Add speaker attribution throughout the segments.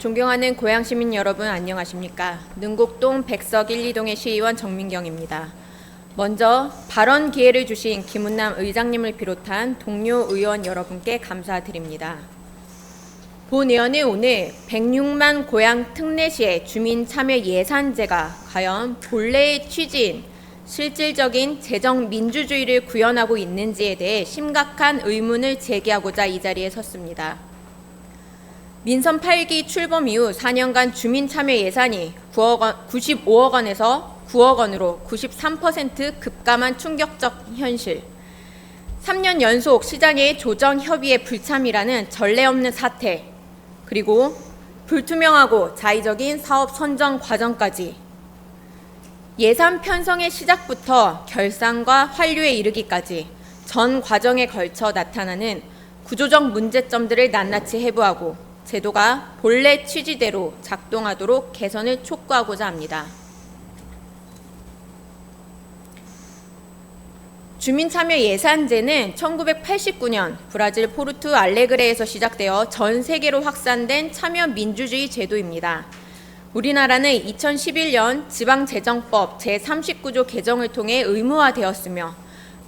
Speaker 1: 존경하는 고양시민 여러분 안녕하십니까. 능곡동 백석 1, 2동의 시의원 정민경입니다. 먼저 발언 기회를 주신 김은남 의장님을 비롯한 동료 의원 여러분께 감사드립니다. 본 의원은 오늘 106만 고양 특례시의 주민 참여 예산제가 과연 본래의 취지인 실질적인 재정 민주주의를 구현하고 있는지에 대해 심각한 의문을 제기하고자 이 자리에 섰습니다. 민선 8기 출범 이후 4년간 주민 참여 예산이 95억 원에서 9억 원으로 93% 급감한 충격적 현실, 3년 연속 시장의 조정 협의에 불참이라는 전례 없는 사태, 그리고 불투명하고 자의적인 사업 선정 과정까지 예산 편성의 시작부터 결산과 환류에 이르기까지 전 과정에 걸쳐 나타나는 구조적 문제점들을 낱낱이 해부하고 제도가 본래 취지대로 작동하도록 개선을 촉구하고자 합니다. 주민참여 예산제는 1989년 브라질 포르투 알레그레에서 시작되어 전 세계로 확산된 참여 민주주의 제도입니다. 우리나라는 2011년 지방재정법 제39조 개정을 통해 의무화되었으며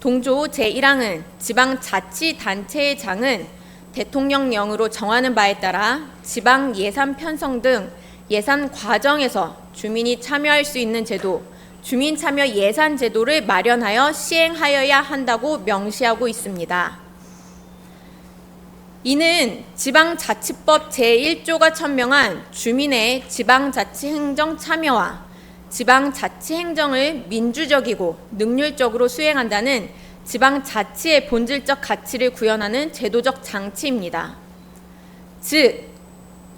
Speaker 1: 동조 제1항은 지방자치단체의 장은 대통령령으로 정하는 바에 따라 지방 예산 편성 등 예산 과정에서 주민이 참여할 수 있는 제도, 주민참여 예산제도를 마련하여 시행하여야 한다고 명시하고 있습니다. 이는 지방자치법 제1조가 천명한 주민의 지방자치행정 참여와 지방자치행정을 민주적이고 능률적으로 수행한다는 지방자치의 본질적 가치를 구현하는 제도적 장치입니다. 즉,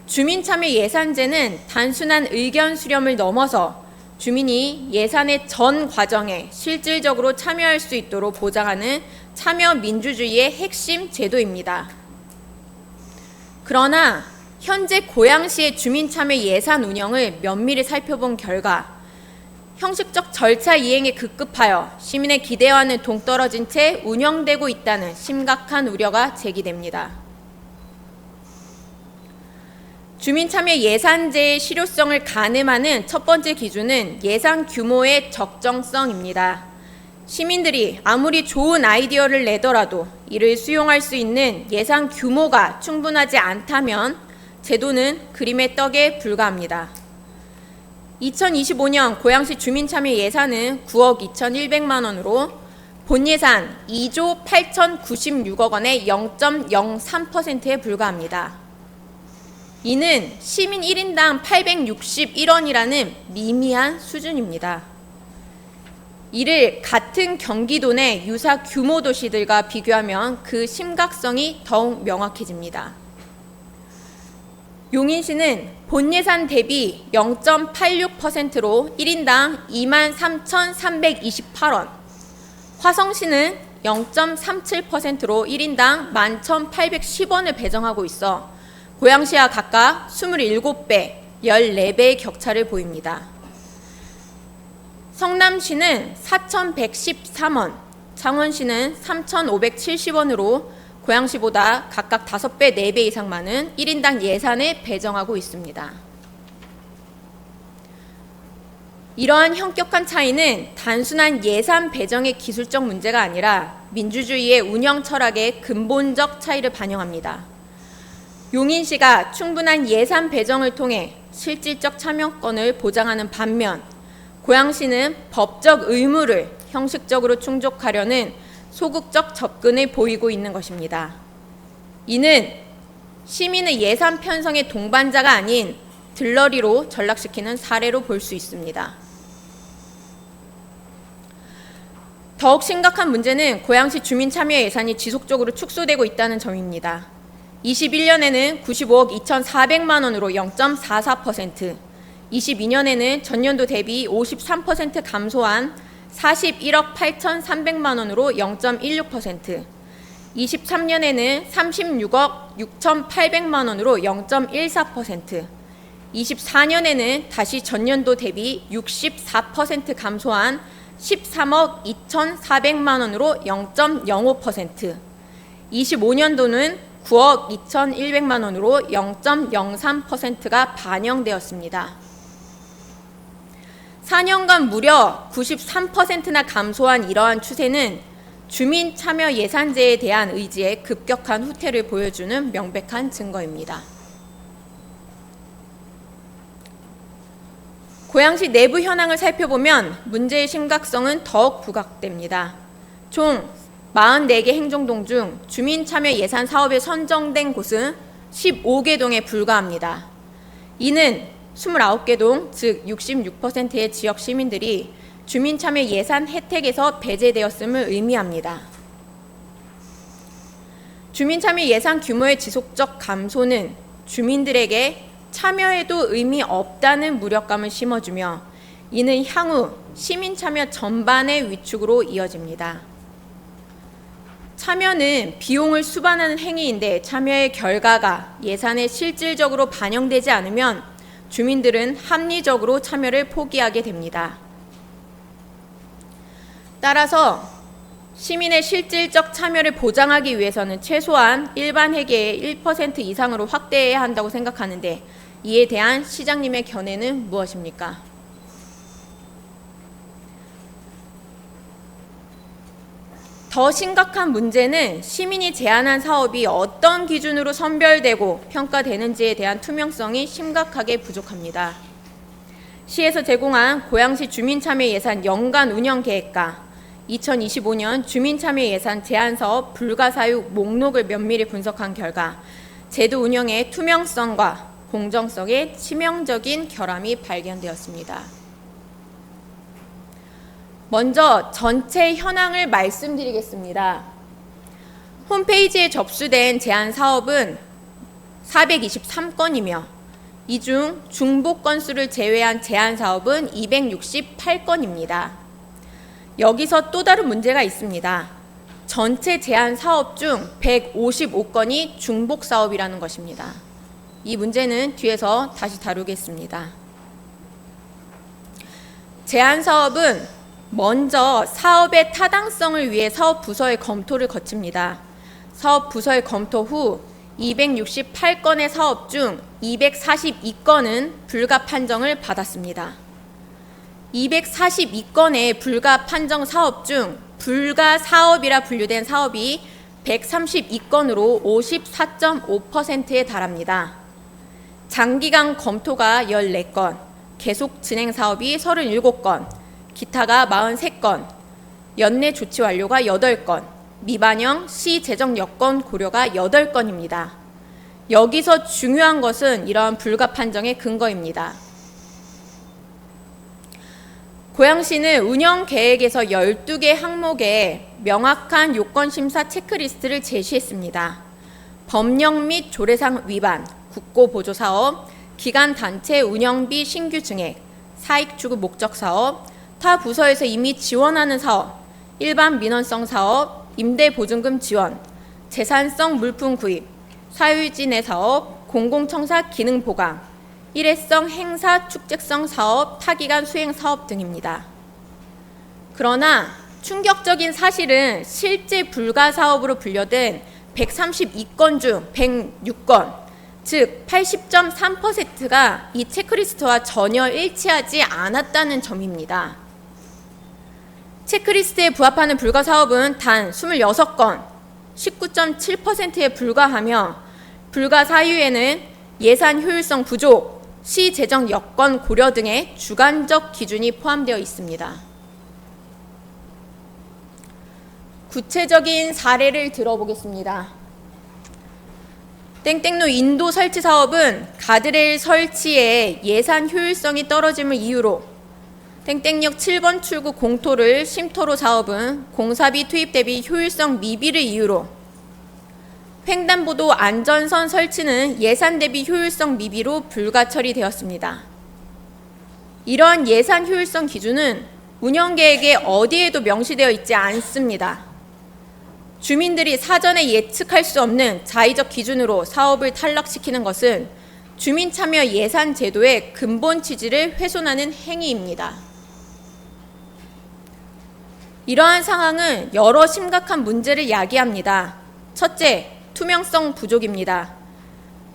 Speaker 1: 주민참여 예산제는 단순한 의견 수렴을 넘어서 주민이 예산의 전 과정에 실질적으로 참여할 수 있도록 보장하는 참여 민주주의의 핵심 제도입니다. 그러나 현재 고양시의 주민참여 예산 운영을 면밀히 살펴본 결과 형식적 절차 이행에 급급하여 시민의 기대와는 동떨어진 채 운영되고 있다는 심각한 우려가 제기됩니다. 주민참여 예산제의 실효성을 가늠하는 첫 번째 기준은 예산 규모의 적정성입니다. 시민들이 아무리 좋은 아이디어를 내더라도 이를 수용할 수 있는 예산 규모가 충분하지 않다면 제도는 그림의 떡에 불과합니다. 2025년 고양시 주민참여 예산은 9억 2,100만 원으로 본 예산 2조 8,096억 원의 0.03%에 불과합니다. 이는 시민 1인당 861원이라는 미미한 수준입니다. 이를 같은 경기도 내 유사 규모 도시들과 비교하면 그 심각성이 더욱 명확해집니다. 용인시는 본 예산 대비 0.86%로 1인당 23,328원, 화성시는 0.37%로 1인당 11,810원을 배정하고 있어 고양시와 각각 27배, 14배의 격차를 보입니다. 성남시는 4,113원, 창원시는 3,570원으로 고양시보다 각각 5배, 4배 이상 많은 1인당 예산을 배정하고 있습니다. 이러한 현격한 차이는 단순한 예산 배정의 기술적 문제가 아니라 민주주의의 운영 철학의 근본적 차이를 반영합니다. 용인시가 충분한 예산 배정을 통해 실질적 참여권을 보장하는 반면 고양시는 법적 의무를 형식적으로 충족하려는 소극적 접근을 보이고 있는 것입니다. 이는 시민의 예산 편성의 동반자가 아닌 들러리로 전락시키는 사례로 볼 수 있습니다. 더욱 심각한 문제는 고양시 주민참여 예산이 지속적으로 축소되고 있다는 점입니다. 21년에는 95억 2,400만 원으로 0.44%, 22년에는 전년도 대비 53% 감소한 41억 8,300만 원으로 0.16%, 23년에는 36억 6,800만 원으로 0.14%, 24년에는 다시 전년도 대비 64% 감소한 13억 2,400만 원으로 0.05%, 25년도는 9억 2,100만 원으로 0.03%가 반영되었습니다. 4년간 무려 93%나 감소한 이러한 추세는 주민 참여 예산제에 대한 의지의 급격한 후퇴를 보여주는 명백한 증거입니다. 고양시 내부 현황을 살펴보면 문제의 심각성은 더욱 부각됩니다. 총 44개 행정동 중 주민 참여 예산 사업에 선정된 곳은 15개 동에 불과합니다. 이는 29개 동, 즉 66%의 지역 시민들이 주민 참여 예산 혜택에서 배제되었음을 의미합니다. 주민 참여 예산 규모의 지속적 감소는 주민들에게 참여해도 의미 없다는 무력감을 심어주며 이는 향후 시민 참여 전반의 위축으로 이어집니다. 참여는 비용을 수반하는 행위인데 참여의 결과가 예산에 실질적으로 반영되지 않으면 주민들은 합리적으로 참여를 포기하게 됩니다. 따라서 시민의 실질적 참여를 보장하기 위해서는 최소한 일반 회계의 1% 이상으로 확대해야 한다고 생각하는데 이에 대한 시장님의 견해는 무엇입니까? 더 심각한 문제는 시민이 제안한 사업이 어떤 기준으로 선별되고 평가되는지에 대한 투명성이 심각하게 부족합니다. 시에서 제공한 고양시 주민참여 예산 연간 운영 계획과 2025년 주민참여 예산 제안사업 불가사육 목록을 면밀히 분석한 결과 제도 운영의 투명성과 공정성에 치명적인 결함이 발견되었습니다. 먼저 전체 현황을 말씀드리겠습니다. 홈페이지에 접수된 제안 사업은 423건이며 이 중 중복 건수를 제외한 제안 사업은 268건입니다. 여기서 또 다른 문제가 있습니다. 전체 제안 사업 중 155건이 중복 사업이라는 것입니다. 이 문제는 뒤에서 다시 다루겠습니다. 제안 사업은 먼저 사업의 타당성을 위해 사업 부서의 검토를 거칩니다. 사업 부서의 검토 후 268건의 사업 중 242건은 불가 판정을 받았습니다. 242건의 불가 판정 사업 중 불가 사업이라 분류된 사업이 132건으로 54.5%에 달합니다. 장기간 검토가 14건, 계속 진행 사업이 37건, 기타가 43건, 연내 조치 완료가 8건, 미반영 시 재정 여건 고려가 8건입니다. 여기서 중요한 것은 이러한 불가 판정의 근거입니다. 고양시는 운영 계획에서 12개 항목에 명확한 요건 심사 체크리스트를 제시했습니다. 법령 및 조례상 위반, 국고 보조 사업, 기관 단체 운영비 신규 증액, 사익 추구 목적 사업, 타 부서에서 이미 지원하는 사업, 일반 민원성 사업, 임대보증금 지원, 재산성 물품 구입, 사유지 내 사업, 공공청사 기능 보강, 일회성 행사 축제성 사업, 타기간 수행 사업 등입니다. 그러나 충격적인 사실은 실제 불가 사업으로 분류된 132건 중 106건, 즉 80.3%가 이 체크리스트와 전혀 일치하지 않았다는 점입니다. 체크리스트에 부합하는 불가 사업은 단 26건, 19.7%에 불과하며 불가 사유에는 예산 효율성 부족, 시 재정 여건 고려 등의 주관적 기준이 포함되어 있습니다. 구체적인 사례를 들어보겠습니다. 땡땡로 인도 설치 사업은 가드레일 설치에 예산 효율성이 떨어짐을 이유로 땡땡역 7번 출구 공토를 심토로 사업은 공사비 투입 대비 효율성 미비를 이유로 횡단보도 안전선 설치는 예산 대비 효율성 미비로 불가 처리되었습니다. 이러한 예산 효율성 기준은 운영계획에 어디에도 명시되어 있지 않습니다. 주민들이 사전에 예측할 수 없는 자의적 기준으로 사업을 탈락시키는 것은 주민 참여 예산 제도의 근본 취지를 훼손하는 행위입니다. 이러한 상황은 여러 심각한 문제를 야기합니다. 첫째, 투명성 부족입니다.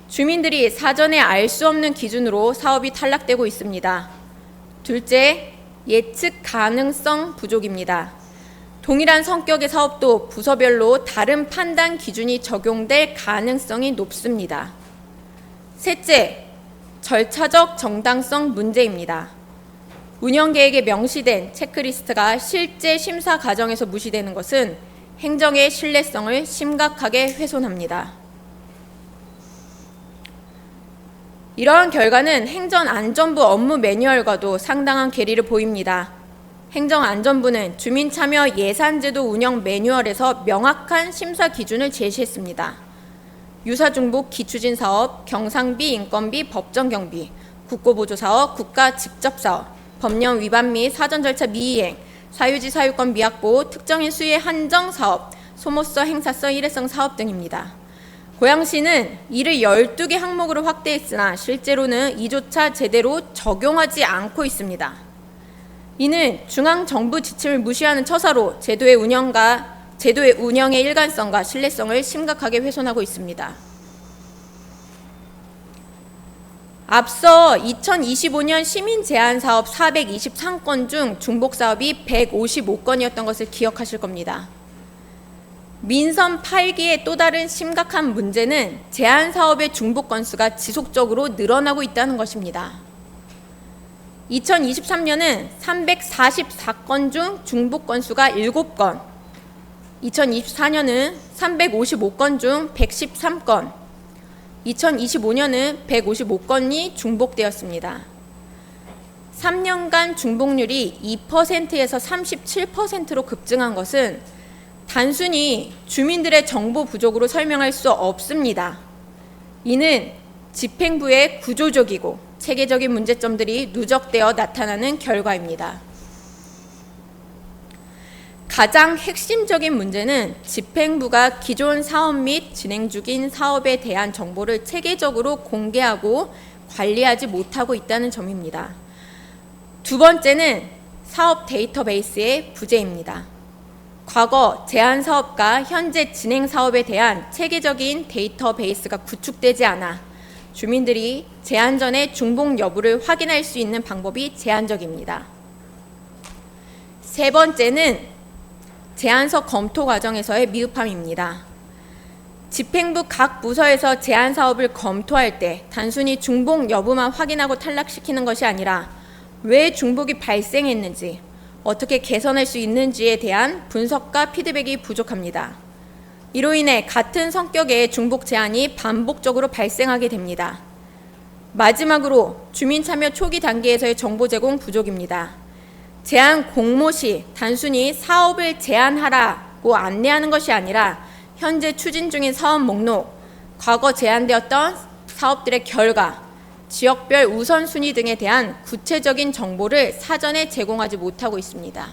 Speaker 1: 주민들이 사전에 알 수 없는 기준으로 사업이 탈락되고 있습니다. 둘째, 예측 가능성 부족입니다. 동일한 성격의 사업도 부서별로 다른 판단 기준이 적용될 가능성이 높습니다. 셋째, 절차적 정당성 문제입니다. 운영계획에 명시된 체크리스트가 실제 심사 과정에서 무시되는 것은 행정의 신뢰성을 심각하게 훼손합니다. 이러한 결과는 행정안전부 업무 매뉴얼과도 상당한 괴리를 보입니다. 행정안전부는 주민참여 예산제도 운영 매뉴얼에서 명확한 심사 기준을 제시했습니다. 유사중복 기추진사업, 경상비, 인건비, 법정경비, 국고보조사업, 국가직접사업, 법령 위반 및 사전절차 미이행, 사유지 사유권 미확보, 특정인 수의 한정사업, 소모서 행사성 일회성 사업 등입니다. 고양시는 이를 12개 항목으로 확대했으나 실제로는 이조차 제대로 적용하지 않고 있습니다. 이는 중앙정부 지침을 무시하는 처사로 제도의 운영의 일관성과 신뢰성을 심각하게 훼손하고 있습니다. 앞서 2025년 시민제한사업 423건 중 중복사업이 155건이었던 것을 기억하실 겁니다. 민선 8기의 또 다른 심각한 문제는 제한사업의 중복 건수가 지속적으로 늘어나고 있다는 것입니다. 2023년은 344건 중 중복 건수가 7건, 2024년은 355건 중 113건, 2025년은 155건이 중복되었습니다. 3년간 중복률이 2%에서 37%로 급증한 것은 단순히 주민들의 정보 부족으로 설명할 수 없습니다. 이는 집행부의 구조적이고 체계적인 문제점들이 누적되어 나타나는 결과입니다. 가장 핵심적인 문제는 집행부가 기존 사업 및 진행 중인 사업에 대한 정보를 체계적으로 공개하고 관리하지 못하고 있다는 점입니다. 두 번째는 사업 데이터베이스의 부재입니다. 과거 제한 사업과 현재 진행 사업에 대한 체계적인 데이터베이스가 구축되지 않아 주민들이 제한 전에 중복 여부를 확인할 수 있는 방법이 제한적입니다. 세 번째는 제안서 검토 과정에서의 미흡함입니다. 집행부 각 부서에서 제한 사업을 검토할 때 단순히 중복 여부만 확인하고 탈락시키는 것이 아니라 왜 중복이 발생했는지, 어떻게 개선할 수 있는지에 대한 분석과 피드백이 부족합니다. 이로 인해 같은 성격의 중복 제한이 반복적으로 발생하게 됩니다. 마지막으로 주민 참여 초기 단계에서의 정보 제공 부족입니다. 제한 공모 시 단순히 사업을 제안하라고 안내하는 것이 아니라 현재 추진 중인 사업 목록, 과거 제안되었던 사업들의 결과, 지역별 우선순위 등에 대한 구체적인 정보를 사전에 제공하지 못하고 있습니다.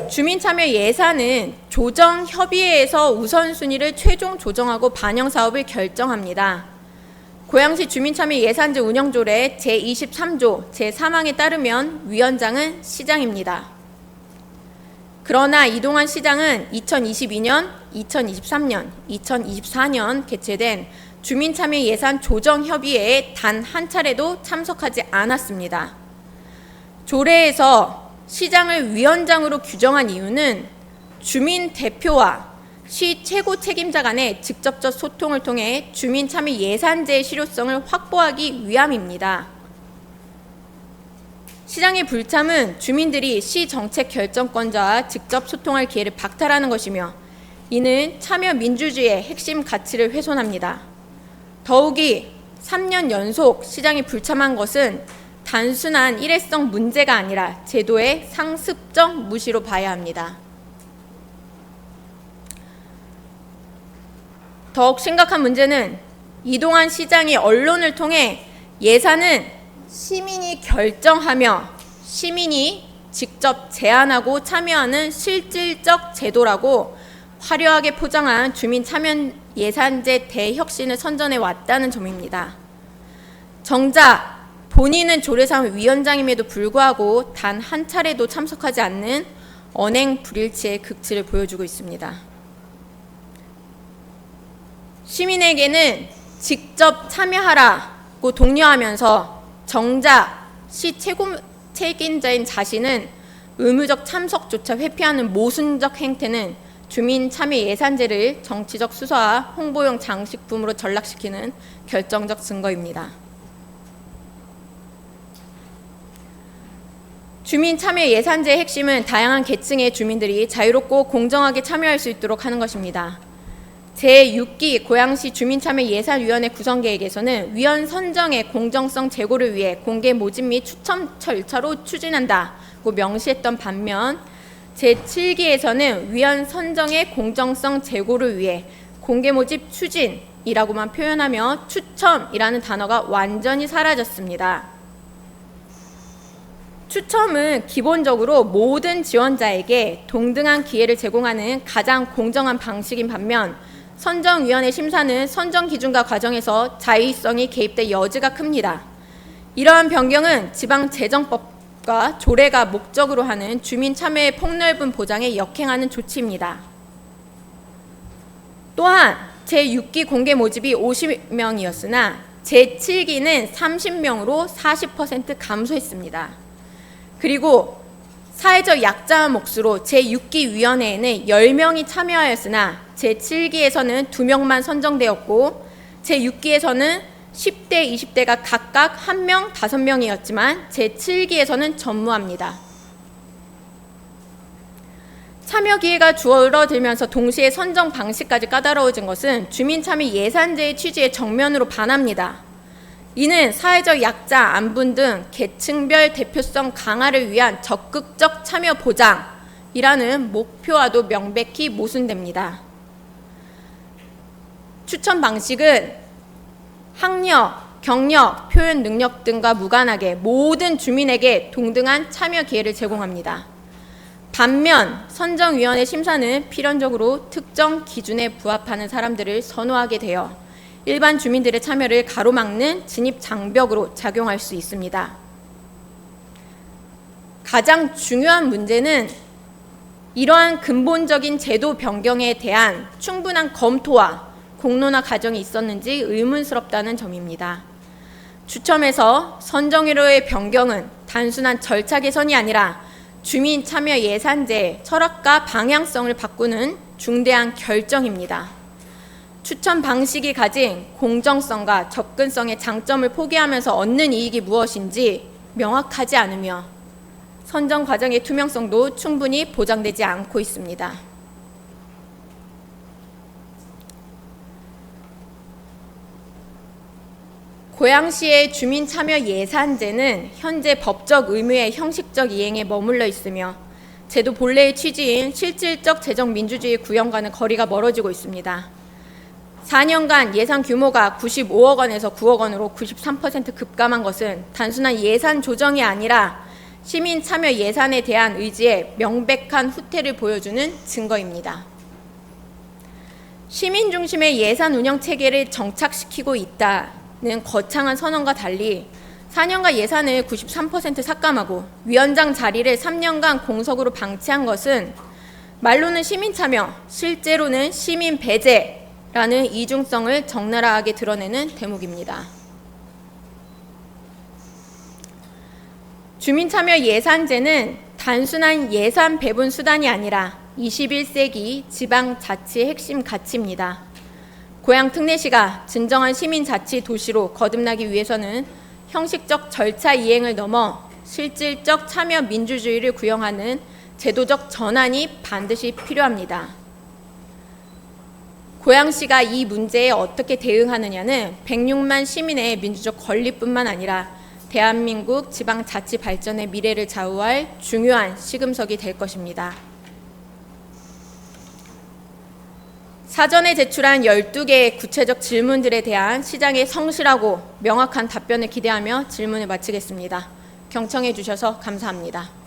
Speaker 1: 주민참여 예산은 조정협의회에서 우선순위를 최종 조정하고 반영 사업을 결정합니다. 고양시 주민참여 예산제 운영조례 제23조 제3항에 따르면 위원장은 시장입니다. 그러나 이동환 시장은 2022년, 2023년, 2024년 개최된 주민참여 예산 조정협의회에 단 한 차례도 참석하지 않았습니다. 조례에서 시장을 위원장으로 규정한 이유는 주민 대표와 시 최고 책임자 간의 직접적 소통을 통해 주민 참여 예산제의 실효성을 확보하기 위함입니다. 시장의 불참은 주민들이 시 정책 결정권자와 직접 소통할 기회를 박탈하는 것이며 이는 참여 민주주의의 핵심 가치를 훼손합니다. 더욱이 3년 연속 시장이 불참한 것은 단순한 일회성 문제가 아니라 제도의 상습적 무시로 봐야 합니다. 더욱 심각한 문제는 이동환 시장이 언론을 통해 예산은 시민이 결정하며 시민이 직접 제안하고 참여하는 실질적 제도라고 화려하게 포장한 주민 참여 예산제 대혁신을 선전해 왔다는 점입니다. 정작 본인은 조례상 위원장임에도 불구하고 단 한 차례도 참석하지 않는 언행 불일치의 극치를 보여주고 있습니다. 시민에게는 직접 참여하라고 독려하면서 정작 시 최고 책임자인 자신은 의무적 참석조차 회피하는 모순적 행태는 주민 참여 예산제를 정치적 수사와 홍보용 장식품으로 전락시키는 결정적 증거입니다. 주민 참여 예산제의 핵심은 다양한 계층의 주민들이 자유롭고 공정하게 참여할 수 있도록 하는 것입니다. 제6기 고양시 주민참여예산위원회 구성계획에서는 위원 선정의 공정성 제고를 위해 공개 모집 및 추첨 절차로 추진한다고 명시했던 반면 제7기에서는 위원 선정의 공정성 제고를 위해 공개 모집 추진이라고만 표현하며 추첨이라는 단어가 완전히 사라졌습니다. 추첨은 기본적으로 모든 지원자에게 동등한 기회를 제공하는 가장 공정한 방식인 반면 선정위원회 심사는 선정 기준과 과정에서 자의성이 개입될 여지가 큽니다. 이러한 변경은 지방재정법과 조례가 목적으로 하는 주민 참여의 폭넓은 보장에 역행하는 조치입니다. 또한 제6기 공개 모집이 50명이었으나 제7기는 30명으로 40% 감소했습니다. 그리고 사회적 약자의 몫으로 제6기 위원회에는 10명이 참여하였으나 제7기에서는 2명만 선정되었고 제6기에서는 10대, 20대가 각각 1명, 5명이었지만 제7기에서는 전무합니다. 참여 기회가 줄어들면서 동시에 선정 방식까지 까다로워진 것은 주민참여 예산제의 취지에 정면으로 반합니다. 이는 사회적 약자, 안분 등 계층별 대표성 강화를 위한 적극적 참여 보장이라는 목표와도 명백히 모순됩니다. 추천 방식은 학력, 경력, 표현 능력 등과 무관하게 모든 주민에게 동등한 참여 기회를 제공합니다. 반면 선정위원회 심사는 필연적으로 특정 기준에 부합하는 사람들을 선호하게 되어 일반 주민들의 참여를 가로막는 진입 장벽으로 작용할 수 있습니다. 가장 중요한 문제는 이러한 근본적인 제도 변경에 대한 충분한 검토와 공론화 과정이 있었는지 의문스럽다는 점입니다. 추첨에서 선정위로의 변경은 단순한 절차 개선이 아니라 주민 참여 예산제의 철학과 방향성을 바꾸는 중대한 결정입니다. 추천 방식이 가진 공정성과 접근성의 장점을 포기하면서 얻는 이익이 무엇인지 명확하지 않으며 선정 과정의 투명성도 충분히 보장되지 않고 있습니다. 고양시의 주민 참여 예산제는 현재 법적 의무의 형식적 이행에 머물러 있으며 제도 본래의 취지인 실질적 재정 민주주의 구현과는 거리가 멀어지고 있습니다. 4년간 예산 규모가 95억 원에서 9억 원으로 93% 급감한 것은 단순한 예산 조정이 아니라 시민 참여 예산에 대한 의지의 명백한 후퇴를 보여주는 증거입니다. 시민 중심의 예산 운영 체계를 정착시키고 있다는 거창한 선언과 달리 4년간 예산을 93% 삭감하고 위원장 자리를 3년간 공석으로 방치한 것은 말로는 시민 참여, 실제로는 시민 배제라는 이중성을 적나라하게 드러내는 대목입니다. 주민참여 예산제는 단순한 예산 배분 수단이 아니라 21세기 지방자치의 핵심 가치입니다. 고양 특례시가 진정한 시민자치 도시로 거듭나기 위해서는 형식적 절차 이행을 넘어 실질적 참여 민주주의를 구현하는 제도적 전환이 반드시 필요합니다. 고양시가 이 문제에 어떻게 대응하느냐는 106만 시민의 민주적 권리뿐만 아니라 대한민국 지방자치 발전의 미래를 좌우할 중요한 시금석이 될 것입니다. 사전에 제출한 12개의 구체적 질문들에 대한 시장의 성실하고 명확한 답변을 기대하며 질문을 마치겠습니다. 경청해 주셔서 감사합니다.